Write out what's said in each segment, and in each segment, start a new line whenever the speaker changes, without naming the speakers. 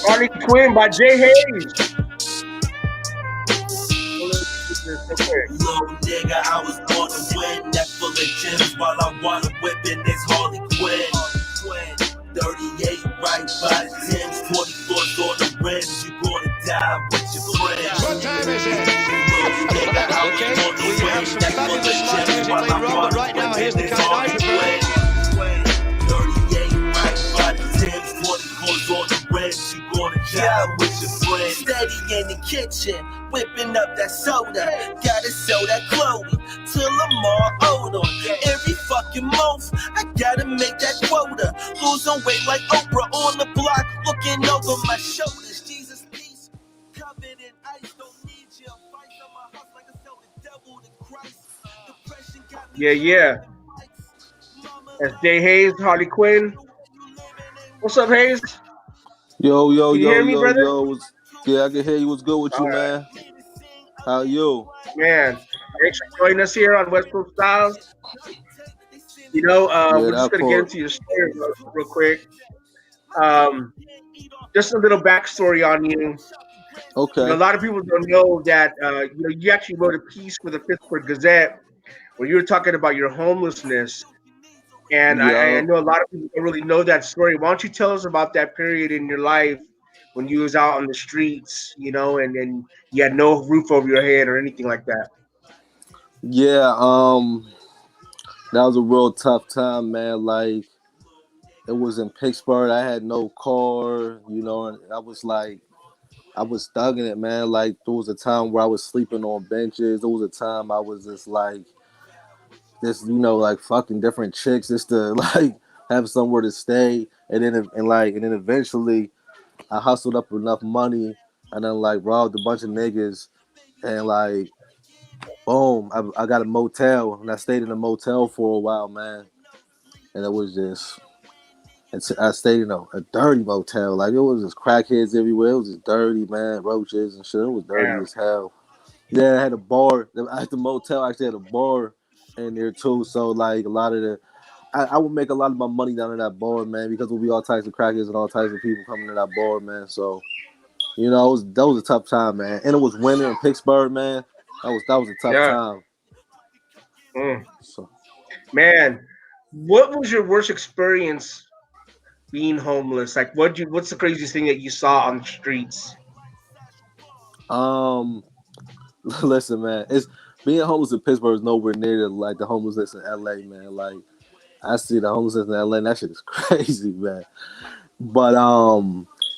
Harley Quinn by J-Haze.
Little nigga, I was born to win. Neck full of gems while I wanna whip in this Harley Quinn. 38 right by the Timbs, 24s on the rims. You gonna die with your friends.
What time is it?
Little nigga, I was born to win. Neck full of gems while I wanna
right now,
whip
here's
in
the
this
kind
Harley
I prefer.
Quinn. 38 right by the Timbs, 24s on the rims. You gonna die with your friends. Steady in the kitchen, whipping up that soda. Gotta sell that Chloe till I'm all older. Every fucking month, I gotta make that quota. Losing weight like Oprah on the block, looking over my shoulders. Jesus, peace, covered in ice, don't need you. Fight on my house like I sell the devil to Christ. Depression got me.
Yeah. That's J-Haze, Harley Quinn. What's up, Haze?
Yo,
Can you hear me, brother?
Yeah, I can hear you. What's good with you, man? How you?
Man, thanks for joining us here on West Coast Styles. You know, we're just going to get into your story real quick. Just a little backstory on you.
Okay.
You know, a lot of people don't know that you actually wrote a piece for the Pittsburgh Gazette where you were talking about your homelessness. And I know a lot of people don't really know that story. Why don't you tell us about that period in your life when you was out on the streets, you know, and you had no roof over your head or anything like that?
Yeah, that was a real tough time, man. Like, it was in Pittsburgh. I had no car, you know, and I was thugging it, man. Like, there was a time where I was sleeping on benches. There was a time I was just like, like fucking different chicks just to like have somewhere to stay. And then eventually I hustled up enough money and then like robbed a bunch of niggas and like boom, I got a motel and I stayed in a motel for a while, man. And it was just I stayed in a dirty motel. Like, it was just crackheads everywhere. It was just dirty, man, roaches and shit. It was dirty as hell. Yeah, I had a bar. At the motel, I actually had a bar in there too. So like a lot of I would make a lot of my money down in that bar, man, because we'll be all types of crackers and all types of people coming to that bar, man. So, you know, that was a tough time, man. And it was winter in Pittsburgh, man. That was a tough time.
So, man, what was your worst experience being homeless? Like, what's the craziest thing that you saw on the streets?
Listen, man, it's being homeless in Pittsburgh is nowhere near like the homelessness in LA, man. Like, I see the homelessness in LA, and that shit is crazy, man. But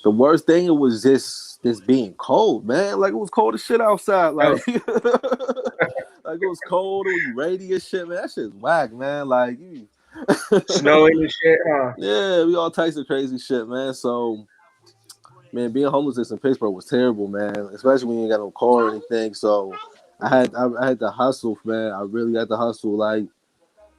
the worst thing, it was just being cold, man. Like, it was cold as shit outside. Like, like it was cold, it was rainy as shit, man. That shit's whack, man. Like,
snowing and shit, huh?
Yeah, we all types of crazy shit, man. So, man, being homeless in Pittsburgh was terrible, man. Especially when you ain't got no car or anything. So I had to hustle, man. I really had to hustle, like,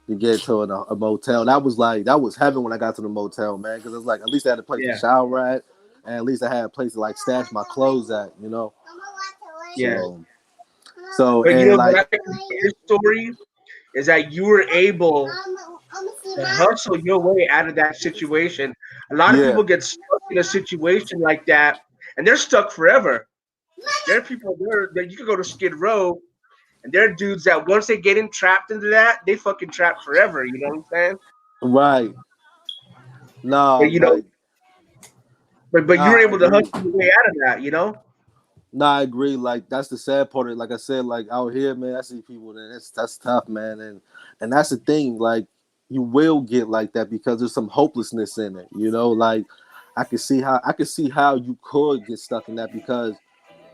to get to a motel. That was heaven when I got to the motel, man. Because it's like, at least I had a place to shower at, and at least I had a place to like stash my clothes at, you know.
Yeah.
So
but
and
you know,
like,
what I think your story is that you were able to hustle your way out of that situation. A lot of people get stuck in a situation like that, and they're stuck forever. There are people there you can go to Skid Row, and there are dudes that once they get trapped into that, they fucking trapped forever. You know what I'm saying?
Right. No,
but you know, but you were able to hustle your way out of that. You know?
No, I agree. Like, that's the sad part of it. Like I said, like out here, man, I see people that's tough, man, and that's the thing. Like, you will get like that because there's some hopelessness in it. You know, like I can see how you could get stuck in that because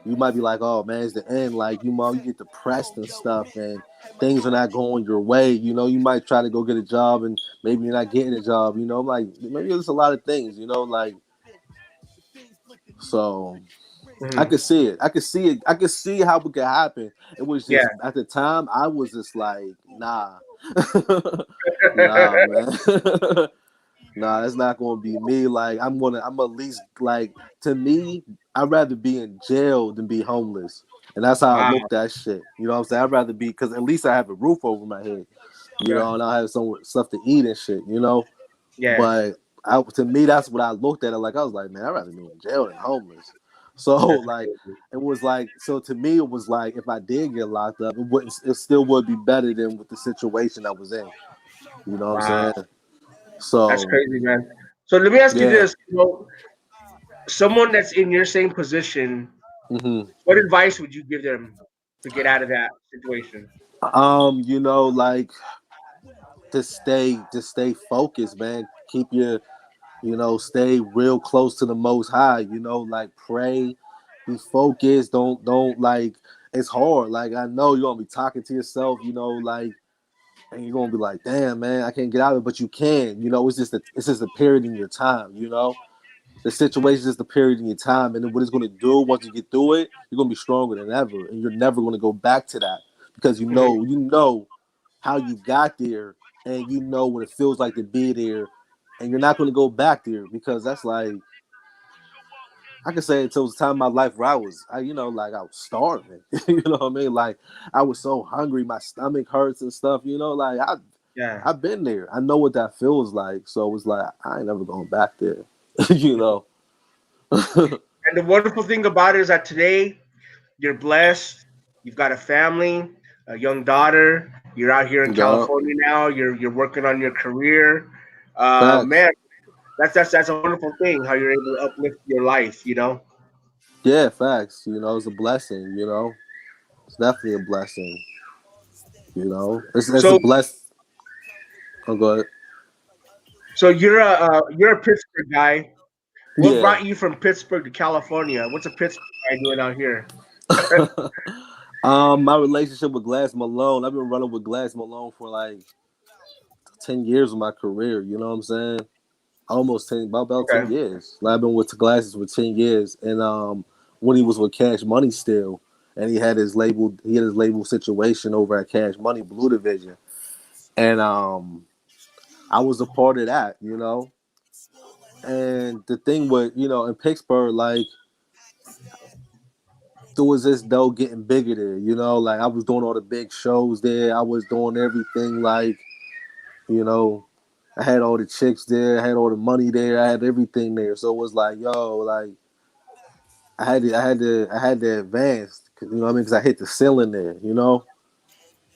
you might be like, oh man, it's the end. Like, you get depressed and stuff, and things are not going your way. You know, you might try to go get a job and maybe you're not getting a job. You know, like maybe there's a lot of things. You know, like so. I could see it. I could see how it could happen. It was just at the time I was just like, nah, nah, man, nah. That's not gonna be me. Like, I'm at least like, to me, I'd rather be in jail than be homeless, and that's how I look at that shit. You know what I'm saying? I'd rather be, because at least I have a roof over my head, you know, and I have some stuff to eat and shit, you know.
Yeah.
But to me, that's what I looked at it like. I was like, man, I'd rather be in jail than homeless. So
That's
like,
crazy.
it was like, so to me, it was like, if I did get locked up, it still would be better than with the situation I was in. You know what I'm
Wow,
saying?
that's
So
crazy, man. So let me ask you
yeah.
this: someone that's in your same position,
hmm
what advice would you give them to get out of that situation?
Like to stay focused, man. Keep your, stay real close to the Most High. Like pray, be focused. Don't like. It's hard. Like I know you're gonna be talking to yourself. Like, and you're gonna be like, damn, man, I can't get out of it, but you can. It's just a period in your time. The situation is just a period in your time, and then what it's going to do once you get through it, you're going to be stronger than ever, and you're never going to go back to that because
Hmm.
you know how you got there, and you know what it feels like to be there, and you're not going to go back there because that's like I can say until the time in my life where like I was starving, you know what I mean? Like I was so hungry, my stomach hurts and stuff, like
Yeah.
I've been there, I know what that feels like, so it's like I ain't never going back there, you know.
And the wonderful thing about it is that today you're blessed. You've got a family, a young daughter. You're out here in
Yeah.
California now. You're working on your career.
Facts.
Man, that's a wonderful thing. How you're able to uplift your life. You know.
Yeah, facts. It's a blessing, It's definitely a blessing, It's a
So
bless. Oh, go ahead.
so you're a Pittsburgh guy. What
Yeah.
brought you from Pittsburgh to California? What's a Pittsburgh guy doing out here?
My relationship with Glass Malone, I've been running with Glass Malone for like 10 years of my career, you know what I'm saying? Almost 10, about 10
Okay.
years. Like, I've been with Glasses for 10 years. And when he was with Cash Money still, and he had his label situation over at Cash Money Blue Division. And I was a part of that, And the thing with, in Pittsburgh, like there was this dough getting bigger there, like I was doing all the big shows there. I was doing everything like, you know, I had all the chicks there, I had all the money there, I had everything there. So it was like, yo, like I had to advance, you know what I mean? Because I hit the ceiling there,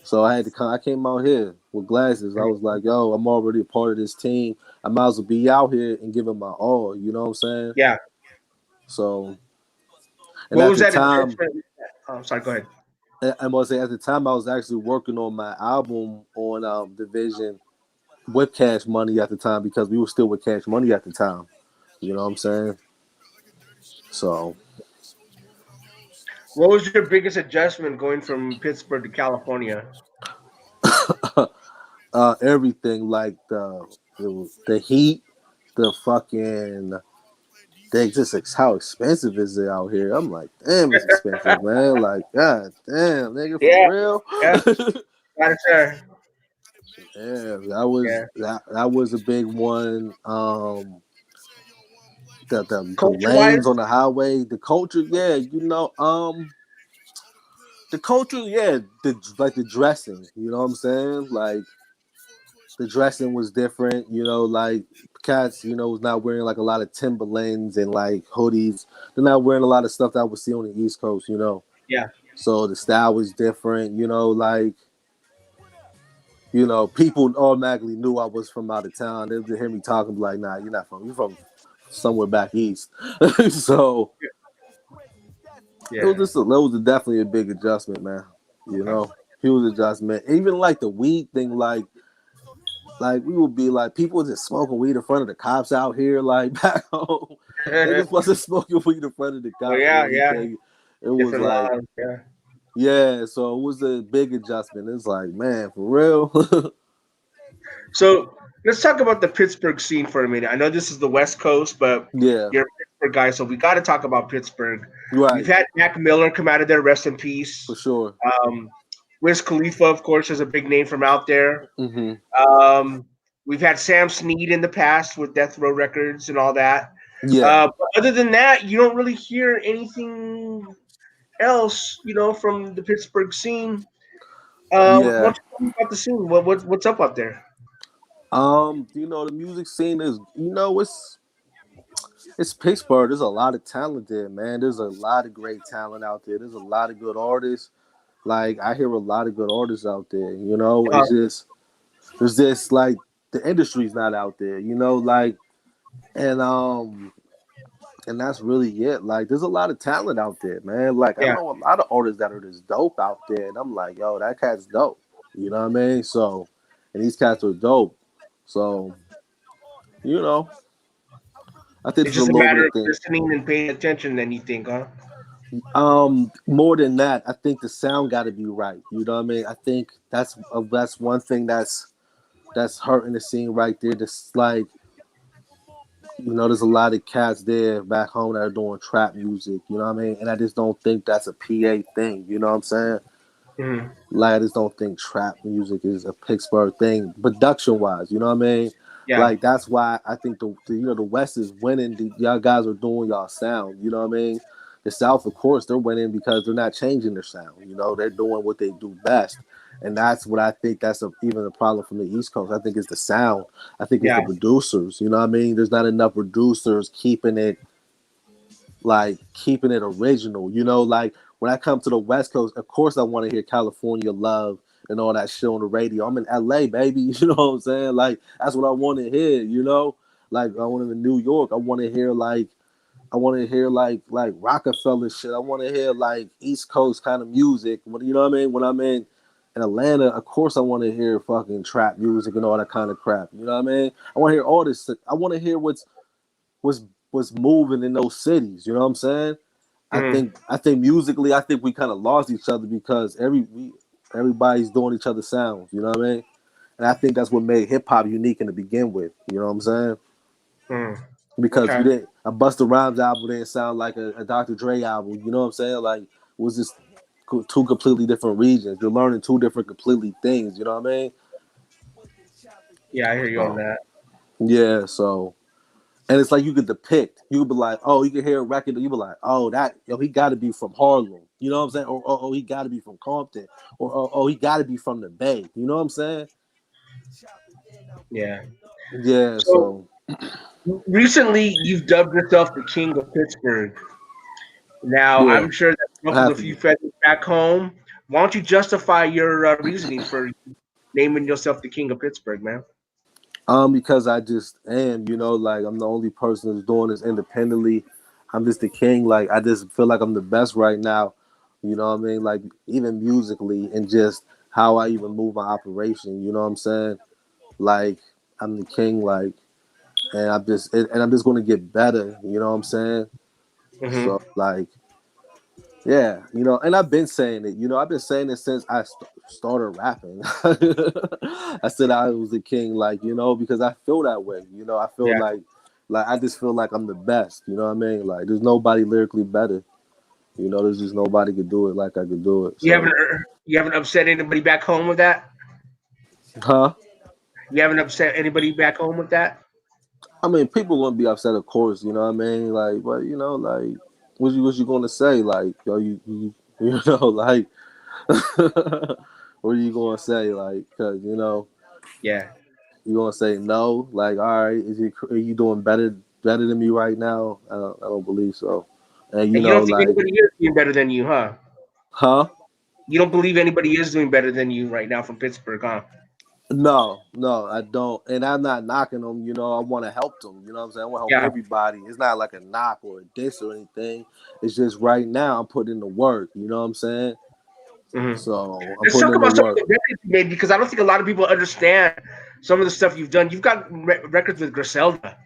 So I had to come. I came out here with Glasses. I was like, yo, I'm already a part of this team. I might as well be out here and give it my all. You know what I'm saying?
Yeah.
So, and
What
at
was
the
that
time,
adjustment? Oh, sorry. Go ahead.
I must say, at the time, I was actually working on my album on Division with Cash Money at the time because we were still with Cash Money at the time. You know what I'm saying? So,
What was your biggest adjustment going from Pittsburgh to California?
everything like the heat, the fucking, just how expensive is it out here? I'm like, damn, it's expensive, man. Like, god damn, nigga, for
Yeah.
real.
Yeah. Got it, sir.
Yeah, that was a big one. The
Culture wise,
lanes on the highway, the culture, yeah, the culture, yeah, the dressing, you know what I'm saying? Like the dressing was different, like cats, was not wearing like a lot of Timberlands and like hoodies. They're not wearing a lot of stuff that I would see on the East Coast.
yeah.
So the style was different, like people automatically knew I was from out of town. They would hear me talking, be like, "Nah, you're not from. You're from somewhere back east." So
Yeah.
that was definitely a big adjustment, man.
Okay.
Huge adjustment. Even like the weed thing, like we would be like people just smoking weed in front of the cops out here, like back home. Niggas wasn't smoking weed in front of the
Oh
cops or
yeah, yeah.
anything. It was
Different
like,
laws. Yeah.
yeah, so it was a big adjustment. It's like, man, for real.
So let's talk about the Pittsburgh scene for a minute. I know this is the West Coast, but
Yeah,
you're a Pittsburgh guy, so we got to talk about Pittsburgh. We've
right,
had Mac Miller come out of there, rest in
for
peace.
sure.
Um, Wiz Khalifa, of course, is a big name from out there.
hmm
Um, we've had Sam Snead in the past with Death Row Records and all that.
Yeah,
But other than that, you don't really hear anything else, from the Pittsburgh scene. Why
yeah.
don't you tell me about the scene? What's up out there?
The music scene is, it's Pittsburgh. There's a lot of talent there, man. There's a lot of great talent out there. There's a lot of good artists. Like I hear a lot of good artists out there.
Uh,
It's just there's this like the industry's not out there. And and that's really it. Like there's a lot of talent out there, man. Like I
yeah,
know a lot of artists that are just dope out there, and I'm like, yo, that cat's dope. You know what I mean? So, and these cats are dope. So, you know, I think
it's
it's a
just a
little bit
matter
of
of
thing.
listening and paying attention. Then you think, huh?
More than that, I think the sound got to be right. You know what I mean? I think that's one thing that's hurting the scene right there. Just like there's a lot of cats there back home that are doing trap music. You know what I mean? And I just don't think that's a PA thing. You know what I'm saying?
Mm,
Like I just don't think trap music is a Pittsburgh thing, production wise. You know what I mean?
yeah,
Like that's why I think the West is winning. Y'all guys are doing y'all sound. You know what I mean? The South, of course, they're winning because they're not changing their sound. They're doing what they do best, and that's what I think. That's even a problem from the East Coast. I think it's the sound. I think it's
yeah,
the producers. You know what I mean? There's not enough producers keeping it original. Like when I come to the West Coast, of course I want to hear California Love and all that shit on the radio. I'm in LA, baby. You know what I'm saying? Like that's what I want to hear. Like I want in New York. I want to hear like Rockefeller shit. I want to hear like East Coast kind of music. You know what I mean? When I'm in Atlanta, of course I want to hear fucking trap music and all that kind of crap. You know what I mean? I want to hear all this. I want to hear what's what's moving in those cities. You know what I'm saying? I
mm,
think I think musically, I think we kind of lost each other because everybody's doing each other's sounds. You know what I mean? And I think that's what made hip hop unique in the begin with. You know what I'm saying?
mm.
Because you
Okay.
didn't a Busta Rhymes album didn't sound like a Dr. Dre album. You know what I'm saying? Like it was just two completely different regions. You're learning two different completely things. You know what I mean?
Yeah, I hear you on
So
that.
yeah, so and it's like you could depict. You could be like, oh, you could hear a record, and you be like, oh, he got to be from Harlem. You know what I'm saying? Or oh, he got to be from Compton. Or oh, he got to be from the Bay. You know what I'm saying?
Yeah.
Yeah.
So
So
recently, you've dubbed yourself the King of Pittsburgh. Now,
yeah,
I'm sure that
I
ruffled a
have to
few
be.
feathers back home. Why don't you justify your reasoning for naming yourself the King of Pittsburgh, man?
Because I just am. Like I'm the only person who's doing this independently. I'm just the king. Like I just feel like I'm the best right now. You know what I mean? Like even musically and just how I even move my operation. You know what I'm saying? Like I'm the king. Like and I'm just gonna get better. You know what I'm saying?
Hmm.
So like, yeah, and I've been saying it. I've been saying it since I started rapping. I said I was the king, like because I feel that way. I feel
Yeah.
like I just feel like I'm the best. You know what I mean? Like there's nobody lyrically better. There's just nobody could do it like I could do it. So,
You haven't upset anybody back home with that.
huh?
You haven't upset anybody back home with that.
I mean, people gonna be upset, of course. You know what I mean? Like, but like, what you gonna say? Like, yo, like, what are you gonna say? Like, cause
Yeah.
you gonna say no? Like, all right, are you doing better than me right now? I don't believe so. And
And you don't think
like,
anybody is doing better than you, huh?
huh?
You don't believe anybody is doing better than you right now from Pittsburgh, huh?
No, no, I don't. And I'm not knocking them. I want to help them. You know what I'm saying? I want to help
Yeah.
everybody. It's not like a knock or a diss or anything. It's just right now I'm putting in the work. You know what I'm saying?
Hmm.
So I'm
Let's
putting
talk
in the
about some of
work.
the records you made because I don't think a lot of people understand some of the stuff you've done. You've got records with Griselda,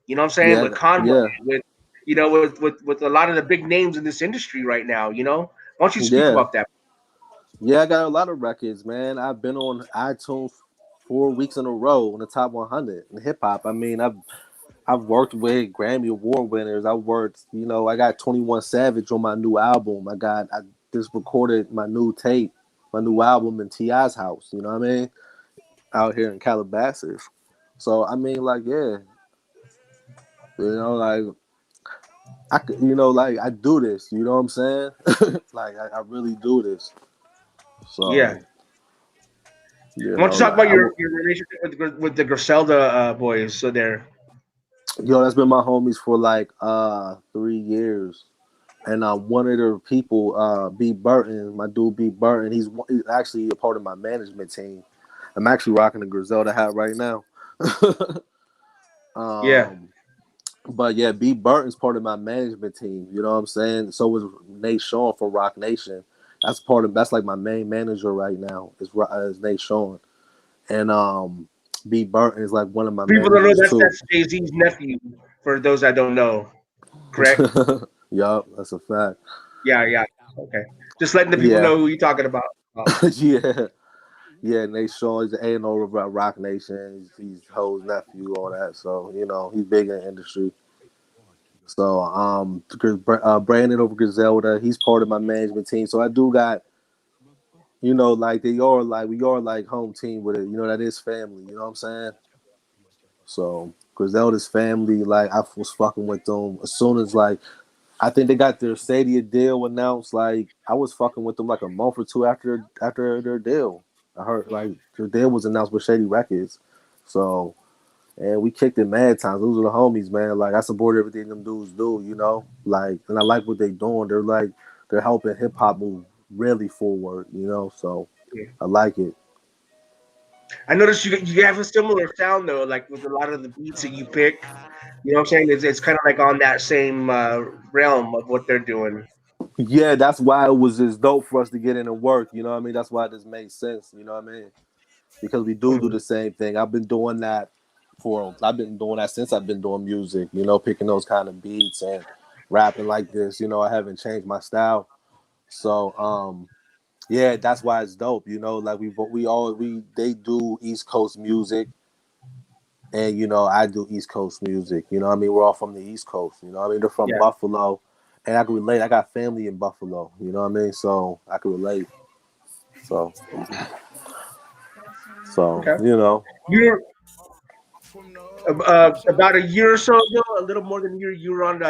you know what I'm saying, with
Yeah,
Conway,
yeah,
with with a lot of the big names in this industry right now. Why don't you speak
yeah,
about that?
yeah. I got a lot of records, man. I've been on iTunes 4 weeks in a row in the top 100 in hip hop. I mean, I've worked with Grammy Award winners. I got 21 Savage on my new album. I just recorded my new tape, my new album in Ti's house. You know what I mean? Out here in Calabasas. So I mean, like, yeah, like like I do this. You know what I'm saying? Like I really do this.
Yeah.
So
I
You
want
know,
to talk
like
about your relationship with the Griselda boys. So they're
that's been my homies for like 3 years. And one of the people, B Burton, my dude B Burton, he's actually a part of my management team. I'm actually rocking the Griselda hat right now.
yeah.
um, but yeah, B Burton's part of my management team. You know what I'm saying? So is Nate Sean for Roc Nation. That's like my main manager right now is Nate Sean. And B Burton is like one of my
People don't know
managers too.
that's Jay-Z's nephew. For those that don't know, correct?
Yup, that's a fact.
Yeah, yeah. Okay. Just letting the people
Yeah,
know who you're talking about.
yeah. Yeah, Nate Sean is the A&O of Roc Nation. He's Ho's nephew, all that. So, he's big in the industry. So, Brandon over Griselda, he's part of my management team. So I do got, like we are like home team with it. That is family. You know what I'm saying? So Griselda's family, like I was fucking with them as soon as like I think they got their Stadia deal announced. Like I was fucking with them like a month or two after their deal. I heard like their deal was announced with Shady Records. So and we kicked it mad times. Those are the homies, man. Like I support everything them dudes do, Like and I like what they doing. They're helping hip hop move really forward. So
Yeah.
I like it.
I noticed you have a similar sound though, like with a lot of the beats that you pick. You know what I'm saying? It's kind of like on that same realm of what they're doing.
Yeah, that's why it was just dope for us to get in and work. You know what I mean? That's why this made sense. You know what I mean? Because we do
Mhm.
the same thing. I've been doing that since I've been doing music, picking those kind of beats and rapping like this. I haven't changed my style. So, yeah, that's why it's dope. Like they do East Coast music and, I do East Coast music. I mean? We're all from the East Coast. I mean? They're from
Yeah.
Buffalo and I can relate. I got family in Buffalo. You know what I mean? So I can relate. So, so,
Okay. You're about a year or so ago, a little more than a year. You were on.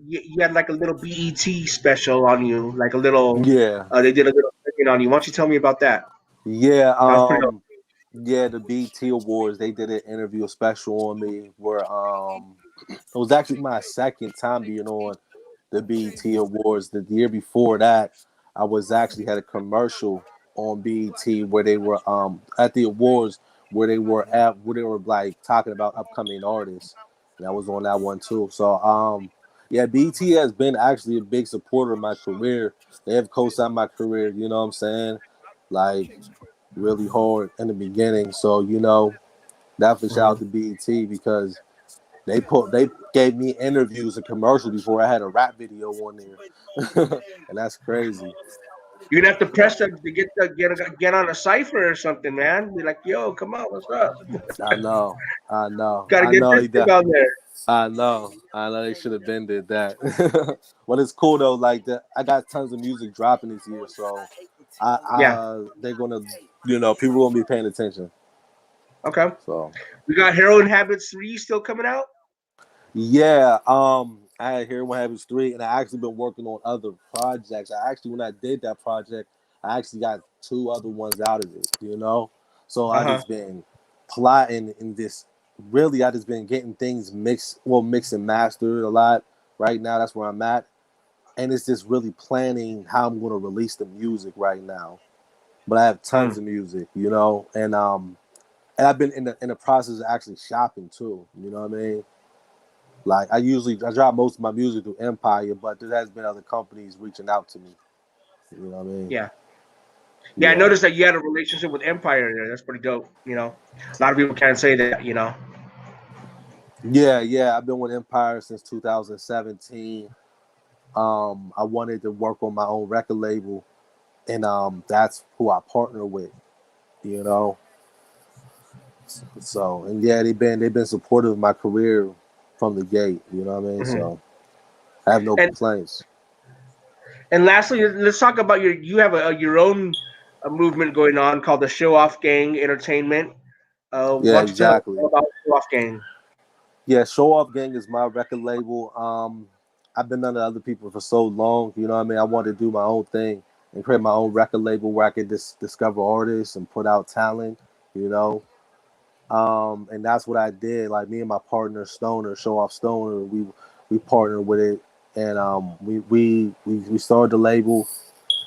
You had like a little BET special on you, like a little.
yeah.
They did a little thing on you. Why don't you tell me about that?
Yeah,
That was pretty dope.
yeah, the BT Awards, they did an interview special on me where it was actually my second time being on the BT Awards. The year before that, I was actually had a commercial on BT where they were at the awards where they were like talking about upcoming artists. And I was on that one too. So yeah, BT has been actually a big supporter of my career. They have co-signed my career, you know what I'm saying? Like really hard in the beginning. So, definitely shout out
Mhm.
to BET because they gave me interviews and commercials before I had a rap video on there. And that's crazy.
You're gonna have to press them to get on a cipher or something, man. Be like, yo, come on, what's up?
I know. I know.
Got to
I
get
know
this
they
thing
did.
on there.
I know. I know they should have been did that. But it's cool though, like that I got tons of music dropping this year, so
Yeah.
they're gonna people gonna be paying attention.
Okay.
So
We got Heroin Habits 3 still coming out.
yeah, I had Here One Habits 3, and I actually been working on other projects. When I did that project, I actually got two other ones out of it. So
Uh
I
huh.
just been plotting in this. Really, I just been getting things mixed and mastered a lot. Right now, that's where I'm at, and it's just really planning how I'm going to release the music right now. But I have tons
Mm.
of music, and I've been in the process of actually shopping too. You know what I mean? Like I drop most of my music through Empire, but there has been other companies reaching out to me. You know what I mean?
Yeah. Yeah, I
Yeah.
noticed that you had a relationship with Empire there. That's pretty dope. A lot of people can't say that.
Yeah, yeah. I've been with Empire since 2017. I wanted to work on my own record label, and that's who I partner with. You know, so and yeah, they've been supportive of my career from the gate. You know what I mean?
Hmm.
So I have no
And
complaints.
and lastly, let's talk about you have your own movement going on called the Show Off Gang Entertainment. Why
Yeah,
don't you tell us
exactly.
all about Show Off Gang?
Yeah, Show Off Gang is my record label. I've been under other people for so long. You know what I mean? I wanted to do my own thing and create my own record label where I could discover artists and put out talent you know. And that's what I did. Like me and my partner Stoner, Show Off Stoner, we partnered with it, and we started the label,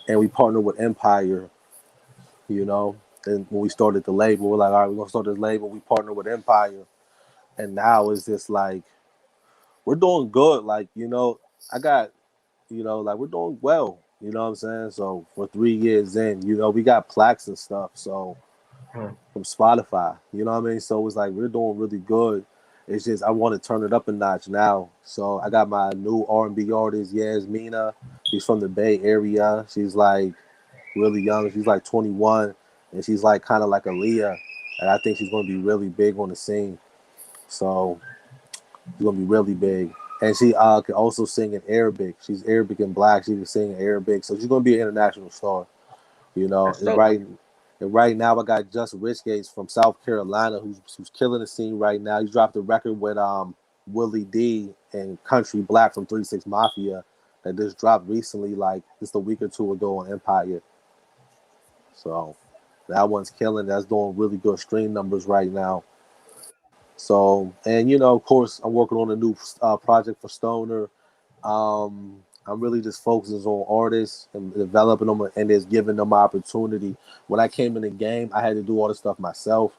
and we partnered with Empire, you know. And when we started the label, we're like, all right, we're gonna start this label. We partnered with Empire, and now it's just like we're doing good. Like, you know, I got, you know, like we're doing well. You know what I'm saying? So for 3 years in, you know, we got plaques and stuff. So from Spotify, you know what I mean? So it's like we're doing really good. It's just I want to turn it up a notch now. So I got my new R&B artist, Yasmina. She's from the Bay Area. She's like really young. She's like 21, and she's like kind of like Aaliyah. And I think she's gonna be really big on the scene. So she's gonna be really big. And she can also sing in Arabic. She's Arabic and black. She can sing in Arabic. So she's gonna be an international star. You know,
That's dope.
and right now I got Just Rich Gates from South Carolina who's killing the scene right now. He dropped a record with Willie D and Country Black from 3 6 Mafia that just dropped recently, like just a week or two ago on Empire. So that one's killing. That's doing really good stream numbers right now. So, and you know, of course, I'm working on a new project for Stoner. I'm really just focusing on artists and developing them and just giving them opportunity. When I came in the game, I had to do all the stuff myself.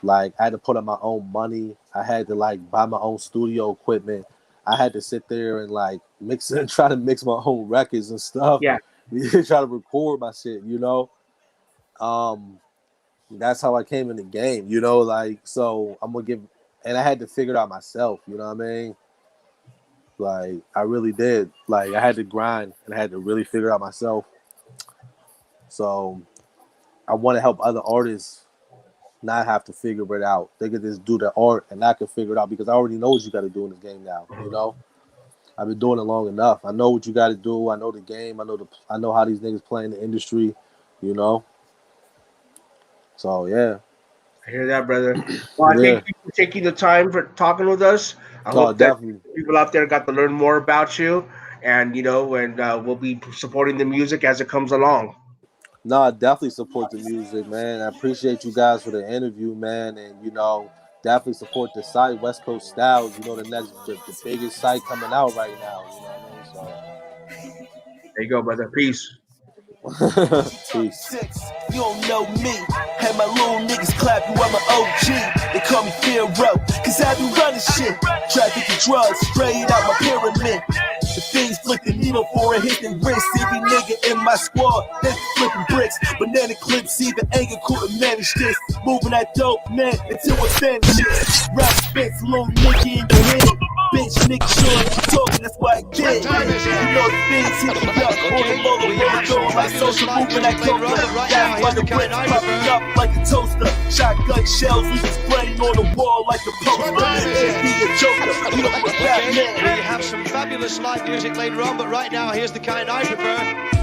Like I had to put up my own money. I had to like buy my own studio equipment. I had to sit there and like mix and try to mix my own records and stuff.
Yeah.
Try to record my shit, you know. Um, that's how I came in the game, you know. Like so, I'm gonna give, and I had to figure it out myself. You know what I mean? Like I really did. Like I had to grind and I had to really figure it out myself. So I want to help other artists not have to figure it out. They could just do their art and I can figure it out because I already know what you got to do in this game now. You know, I've been doing it long enough. I know what you got to do. I know the game. I know how these niggas play in the industry. You know. So yeah.
I hear that, brother. Well, I
Yeah.
thank you for taking the time for talking with us. I
Oh,
hope that
definitely.
people out there got to learn more about you, and we'll be supporting the music as it comes along.
No, I definitely support the music, man. I appreciate you guys for the interview, man. And, you know, definitely support the site, West Coast Styles. You know, the biggest site coming out right now. You know what
There you go, brother. Peace.
I mean? So, peace.
You don't know me. Had my little niggas clap you, I'm an OG. They call me Pharaoh, cause I be running shit. Trafficking drugs straight out my pyramid. The things flick the needle for a hit and wrist. Every nigga in my squad, they flipping bricks. Banana clips, even anger couldn't manage this. Moving that dope, man, until I finish it. Rap spits, little nigga in the head. Bitch, nigga, sure I'm talking, that's why I get it. You know the things hit me up on the motor, roll like social movement, I go right down like the brick, popping up like a toaster. Shotgun shells, we just spraying on the wall like a poster. And be a joker, you know what that
We have some fabulous live music later on, but right now, here's the kind I prefer.